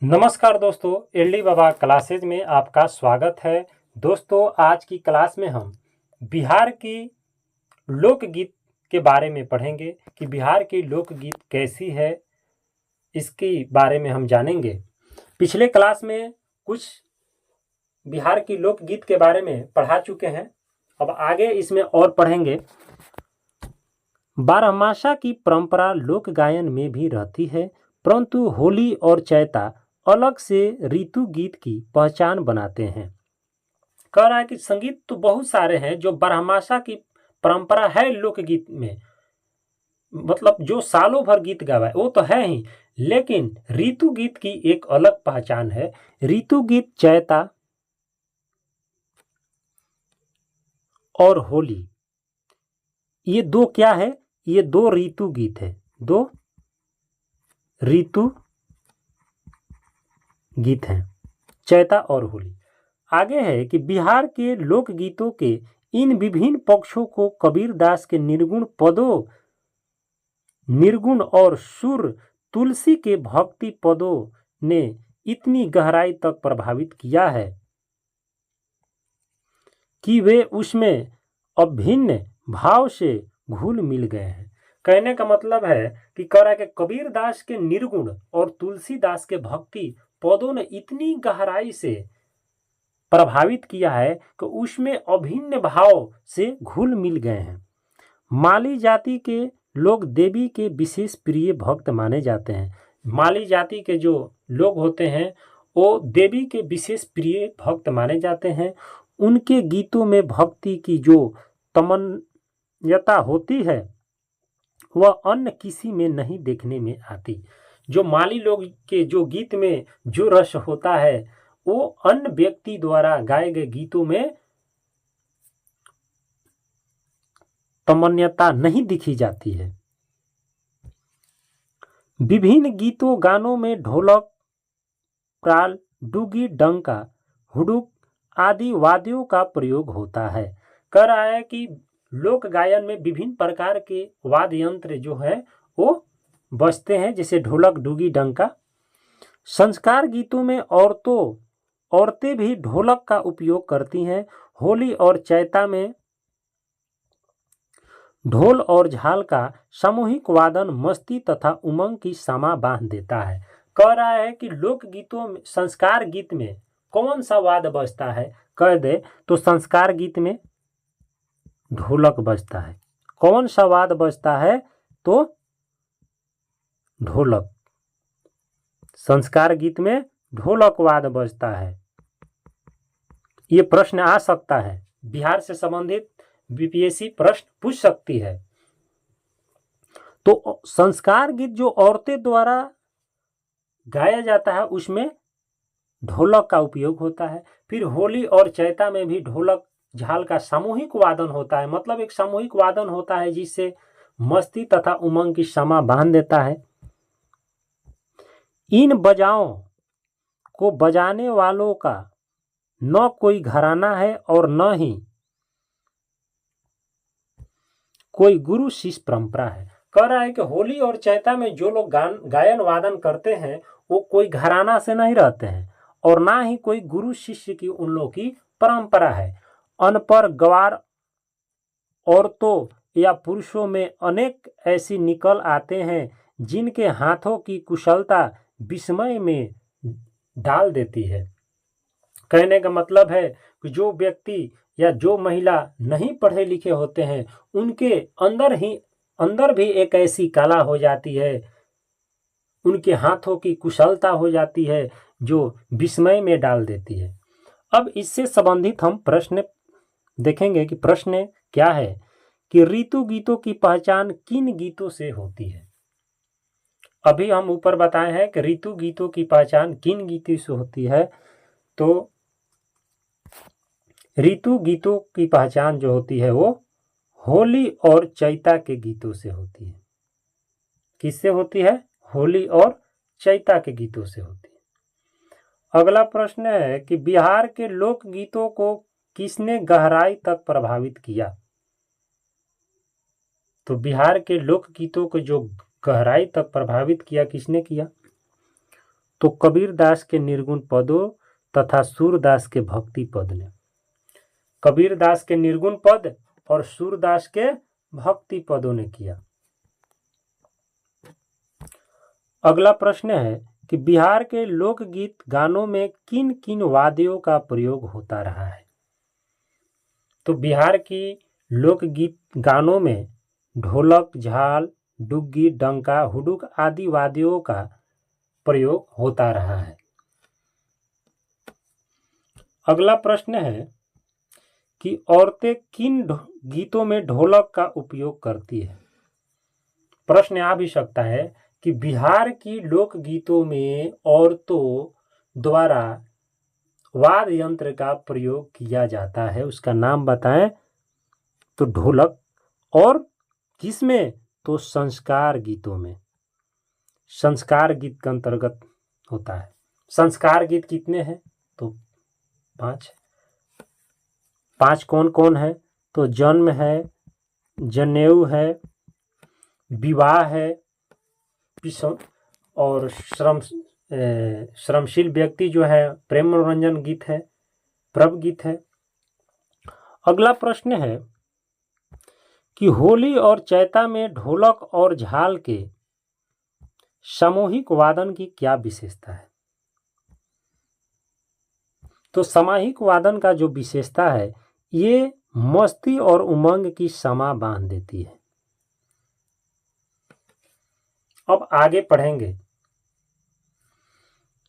नमस्कार दोस्तों, एलडी बाबा क्लासेज में आपका स्वागत है। दोस्तों, आज की क्लास में हम बिहार की लोकगीत के बारे में पढ़ेंगे कि बिहार की लोकगीत कैसी है, इसके बारे में हम जानेंगे। पिछले क्लास में कुछ बिहार की लोकगीत के बारे में पढ़ा चुके हैं, अब आगे इसमें और पढ़ेंगे। बारहमासा की परंपरा लोक गायन में भी रहती है, परंतु होली और चैता अलग से ऋतु गीत की पहचान बनाते हैं। कह रहा है कि संगीत तो बहुत सारे हैं जो बारहमासा की परंपरा है लोकगीत में, मतलब जो सालों भर गीत गावा है वो तो है ही, लेकिन ऋतु गीत की एक अलग पहचान है। ऋतु गीत चैता और होली, ये दो क्या है? ये दो ऋतु गीत है, दो ऋतु गीत हैं, चैता और होली। आगे है कि बिहार के लोकगीतों के इन विभिन्न पक्षों को कबीरदास के निर्गुण पदों, निर्गुण और सुर तुलसी के भक्ति पदों ने इतनी गहराई तक प्रभावित किया है कि वे उसमें अभिन्न भाव से घुल मिल गए हैं। कहने का मतलब है कि कह रहा है कि कबीरदास के निर्गुण और तुलसीदास के भक्ति पदों ने इतनी गहराई से प्रभावित किया है कि उसमें अभिन्न भाव से घुल मिल गए हैं। माली जाति के लोग देवी के विशेष प्रिय भक्त माने जाते हैं। माली जाति के जो लोग होते हैं वो देवी के विशेष प्रिय भक्त माने जाते हैं। उनके गीतों में भक्ति की जो तमन्यता होती है वह अन्य किसी में नहीं देखने में आती। जो माली लोग के जो गीत में जो रस होता है वो अन्य व्यक्ति द्वारा गाए गए गीतों में तमन्यता नहीं दिखी जाती है। विभिन्न गीतों गानों में ढोलक, क्राल, डुगी, डंका, हुडुक आदि वाद्यों का प्रयोग होता है। कह रहा है कि लोक गायन में विभिन्न प्रकार के वाद्य यंत्र जो है वो बजते हैं, जैसे ढोलक, डुगी, डंका। संस्कार गीतों में औरतें भी ढोलक का उपयोग करती हैं। होली और चैता में ढोल और झाल का सामूहिक वादन मस्ती तथा उमंग की समा बांध देता है। कह रहा है कि लोक गीतों में, संस्कार गीत में कौन सा वाद्य बजता है? कह दे तो संस्कार गीत में ढोलक बजता है। कौन सा वाद्य बजता है? तो ढोलक। संस्कार गीत में ढोलक वाद्य बजता है। ये प्रश्न आ सकता है, बिहार से संबंधित बीपीएससी प्रश्न पूछ सकती है। तो संस्कार गीत जो औरतें द्वारा गाया जाता है उसमें ढोलक का उपयोग होता है। फिर होली और चैता में भी ढोलक, झाल का सामूहिक वादन होता है, मतलब एक सामूहिक वादन होता है जिससे मस्ती तथा उमंग की समा बांध देता है। इन बजाओं को बजाने वालों का न कोई घराना है और न ही कोई गुरु शिष्य परंपरा है। कह रहा है कि होली और चैता में जो लोग गायन वादन करते हैं वो कोई घराना से नहीं रहते हैं और ना ही कोई गुरु शिष्य की उन लोगों की परंपरा है। अनपढ़ गवार औरतों या पुरुषों में अनेक ऐसी निकल आते हैं जिनके हाथों की कुशलता विस्मय में डाल देती है। कहने का मतलब है कि जो व्यक्ति या जो महिला नहीं पढ़े लिखे होते हैं उनके अंदर भी एक ऐसी कला हो जाती है, उनके हाथों की कुशलता हो जाती है जो विस्मय में डाल देती है। अब इससे संबंधित हम प्रश्न देखेंगे कि प्रश्न क्या है कि ऋतु गीतों की पहचान किन गीतों से होती है। अभी हम ऊपर बताए हैं कि ऋतु गीतों की पहचान किन गीतों से होती है। तो ऋतु गीतों की पहचान जो होती है वो होली और चैता के गीतों से होती है। किससे होती है? होली और चैता के गीतों से होती है। अगला प्रश्न है कि बिहार के लोक गीतों को किसने गहराई तक प्रभावित किया? तो बिहार के लोक गीतों को जो गहराई तक प्रभावित किया, किसने किया? तो कबीरदास के निर्गुण पदों तथा सूरदास के भक्ति पद ने। कबीरदास के निर्गुण पद और सूरदास के भक्ति पदों ने किया। अगला प्रश्न है कि बिहार के लोकगीत गानों में किन किन वाद्यों का प्रयोग होता रहा है। तो बिहार की लोकगीत गानों में ढोलक, झाल, डुग्गी, डंका, हुडुक आदि वाद्यों का प्रयोग होता रहा है। अगला प्रश्न है कि औरतें किन गीतों में ढोलक का उपयोग करती है। प्रश्न आ भी सकता है कि बिहार की लोक गीतों में औरतों द्वारा वाद्य यंत्र का प्रयोग किया जाता है, उसका नाम बताएं। तो ढोलक, और किसमें? तो संस्कार गीतों में। संस्कार गीत के अंतर्गत होता है। संस्कार गीत कितने हैं? तो 5। 5 कौन कौन है? तो जन्म है, जनेऊ है, विवाह है, और श्रमशील व्यक्ति जो है प्रेम मनोरंजन गीत है, प्रभ गीत है। अगला प्रश्न है कि होली और चैता में ढोलक और झाल के सामूहिक वादन की क्या विशेषता है। तो सामूहिक वादन का जो विशेषता है, ये मस्ती और उमंग की समा बांध देती है। अब आगे पढ़ेंगे।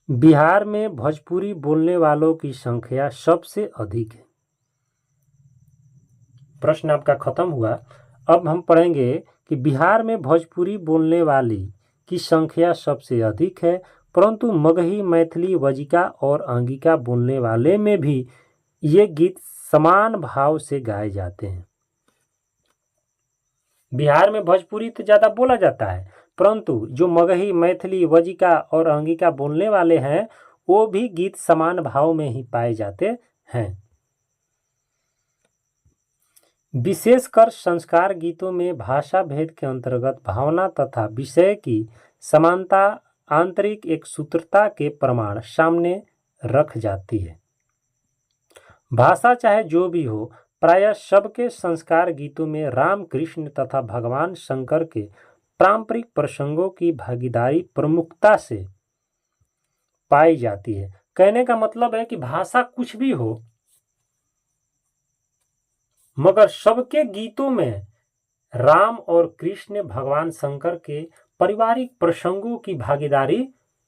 बिहार में भोजपुरी बोलने वालों की संख्या सबसे अधिक है। प्रश्न आपका खत्म हुआ। अब हम पढ़ेंगे कि बिहार में भोजपुरी बोलने वाली की संख्या सबसे अधिक है, परंतु मगही, मैथिली, वजिका और अंगिका बोलने वाले में भी ये गीत समान भाव से गाए जाते हैं। बिहार में भोजपुरी तो ज़्यादा बोला जाता है, परंतु जो मगही, मैथिली, वजिका और अंगिका बोलने वाले हैं वो भी गीत समान भाव में ही पाए जाते हैं। विशेषकर संस्कार गीतों में भाषा भेद के अंतर्गत भावना तथा विषय की समानता, आंतरिक एक सूत्रता के प्रमाण सामने रख जाती है। भाषा चाहे जो भी हो, प्रायः सबके संस्कार गीतों में राम, कृष्ण तथा भगवान शंकर के पारंपरिक प्रसंगों की भागीदारी प्रमुखता से पाई जाती है। कहने का मतलब है कि भाषा कुछ भी हो, मगर सबके गीतों में राम और कृष्ण, भगवान शंकर के पारिवारिक प्रसंगों की भागीदारी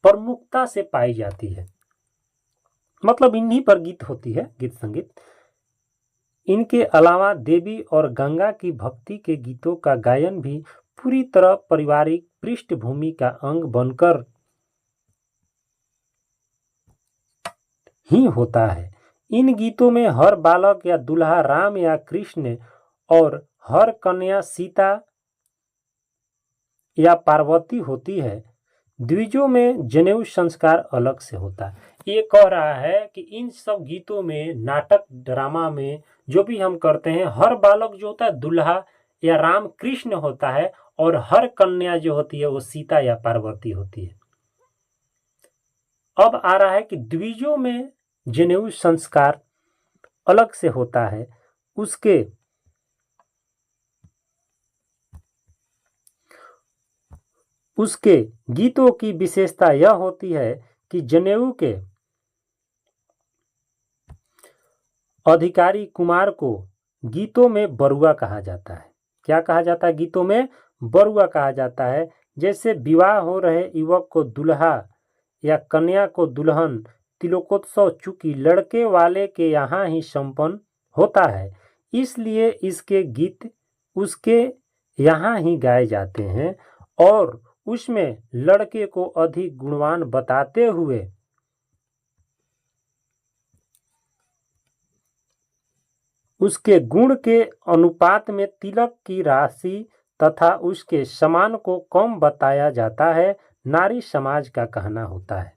प्रमुखता से पाई जाती है। मतलब इन्हीं पर गीत होती है, गीत संगीत। इनके अलावा देवी और गंगा की भक्ति के गीतों का गायन भी पूरी तरह पारिवारिक पृष्ठभूमि का अंग बनकर ही होता है। इन गीतों में हर बालक या दुल्हा राम या कृष्ण और हर कन्या सीता या पार्वती होती है। द्विजों में जनेऊ संस्कार अलग से होता है। ये कह रहा है कि इन सब गीतों में, नाटक ड्रामा में जो भी हम करते हैं, हर बालक जो होता है दुल्हा या राम कृष्ण होता है, और हर कन्या जो होती है वो सीता या पार्वती होती है। अब आ रहा है कि द्विजों में जनेऊ संस्कार अलग से होता है। उसके गीतों की विशेषता यह होती है कि जनेऊ के अधिकारी कुमार को गीतों में बरुआ कहा जाता है। क्या कहा जाता है? गीतों में बरुआ कहा जाता है। जैसे विवाह हो रहे युवक को दुल्हा या कन्या को दुल्हन, तिलकोत्सव चूंकि लड़के वाले के यहाँ ही संपन्न होता है, इसलिए इसके गीत उसके यहाँ ही गाए जाते हैं और उसमें लड़के को अधिक गुणवान बताते हुए उसके गुण के अनुपात में तिलक की राशि तथा उसके समान को कम बताया जाता है, नारी समाज का कहना होता है।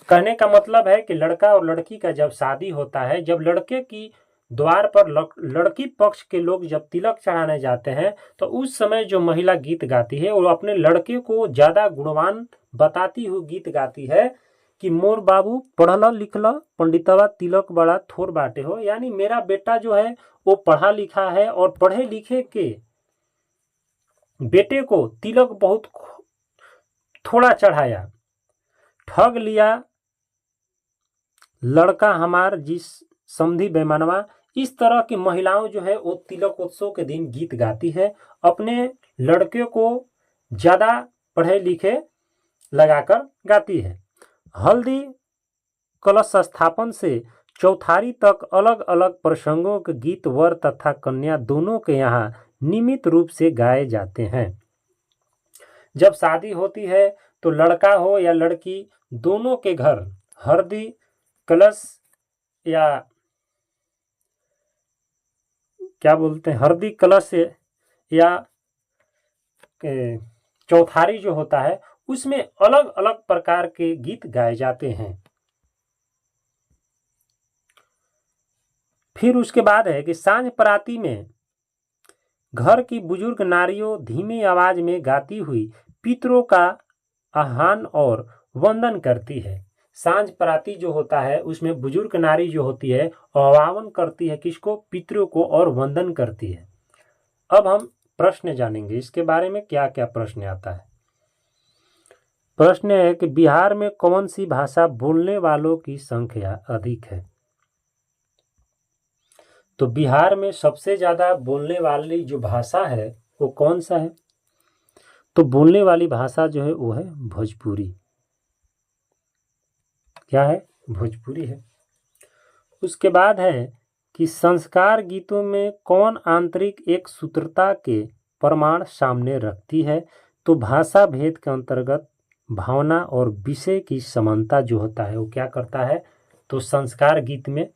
कहने का मतलब है कि लड़का और लड़की का जब शादी होता है, जब लड़के की द्वार पर लड़की पक्ष के लोग जब तिलक चढ़ाने जाते हैं, तो उस समय जो महिला गीत गाती है वो अपने लड़के को ज़्यादा गुणवान बताती हुई गीत गाती है कि मोर बाबू पढ़ल लिखल पंडितवा तिलक बड़ा थोर बाटे हो, यानी मेरा बेटा जो है वो पढ़ा लिखा है और पढ़े लिखे के बेटे को तिलक बहुत थोड़ा चढ़ाया, ठग लिया लड़का हमार जिस समधी बेमानवा। इस तरह की महिलाओं जो है वो तिलकोत्सव के दिन गीत गाती है, अपने लड़के को ज़्यादा पढ़े लिखे लगाकर गाती है। हल्दी कलश स्थापन से चौथारी तक अलग अलग प्रसंगों के गीत वर तथा कन्या दोनों के यहाँ नियमित रूप से गाए जाते हैं। जब शादी होती है तो लड़का हो या लड़की दोनों के घर हल्दी कलश या क्या बोलते हैं हल्दी कलश या चौथारी जो होता है उसमें अलग अलग प्रकार के गीत गाए जाते हैं। फिर उसके बाद है कि सांझ पराती में घर की बुजुर्ग नारियों धीमी आवाज में गाती हुई पितरों का आह्वान और वंदन करती है। सांझ पराती जो होता है उसमें बुजुर्ग नारी जो होती है आह्वान करती है किसको? पितरों को, और वंदन करती है। अब हम प्रश्न जानेंगे इसके बारे में, क्या क्या प्रश्न आता है। प्रश्न है कि बिहार में कौन सी भाषा बोलने वालों की संख्या अधिक है? तो बिहार में सबसे ज्यादा बोलने वाली जो भाषा है वो कौन सा है? तो बोलने वाली भाषा जो है वो है भोजपुरी। क्या है? भोजपुरी है। उसके बाद है कि संस्कार गीतों में कौन आंतरिक एक सूत्रता के प्रमाण सामने रखती है? तो भाषा भेद के अंतर्गत भावना और विषय की समानता जो होता है वो क्या करता है? तो संस्कार गीत में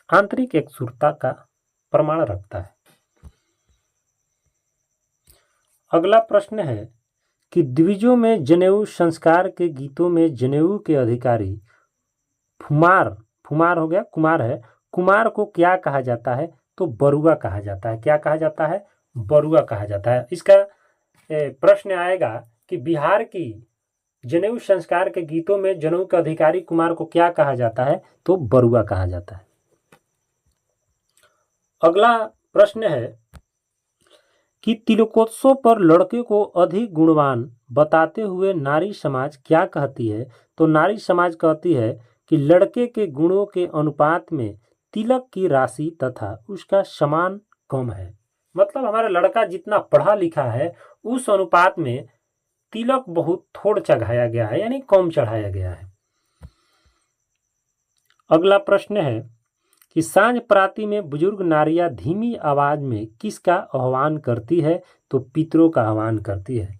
आंतरिक एक सूत्रता का प्रमाण रखता है। अगला प्रश्न है कि द्विजों में जनेऊ संस्कार के गीतों में जनेऊ के अधिकारी फुमार हो गया, कुमार है, कुमार को क्या कहा जाता है? तो बरुआ कहा जाता है। क्या कहा जाता है? बरुआ कहा जाता है। इसका प्रश्न आएगा कि बिहार की जनेऊ संस्कार के गीतों में जनेऊ के अधिकारी कुमार को क्या कहा जाता है? तो बरुआ कहा जाता है। अगला प्रश्न है कि तिलकोत्सव पर लड़के को अधिक गुणवान बताते हुए नारी समाज क्या कहती है? तो नारी समाज कहती है कि लड़के के गुणों के अनुपात में तिलक की राशि तथा उसका समान कम है। मतलब हमारा लड़का जितना पढ़ा लिखा है उस अनुपात में तिलक बहुत थोड़ चढ़ाया गया है, यानी कम चढ़ाया गया है। अगला प्रश्न है कि सांझ पराती में बुजुर्ग नारियां धीमी आवाज में किसका आह्वान करती है? तो पितरों का आह्वान करती है।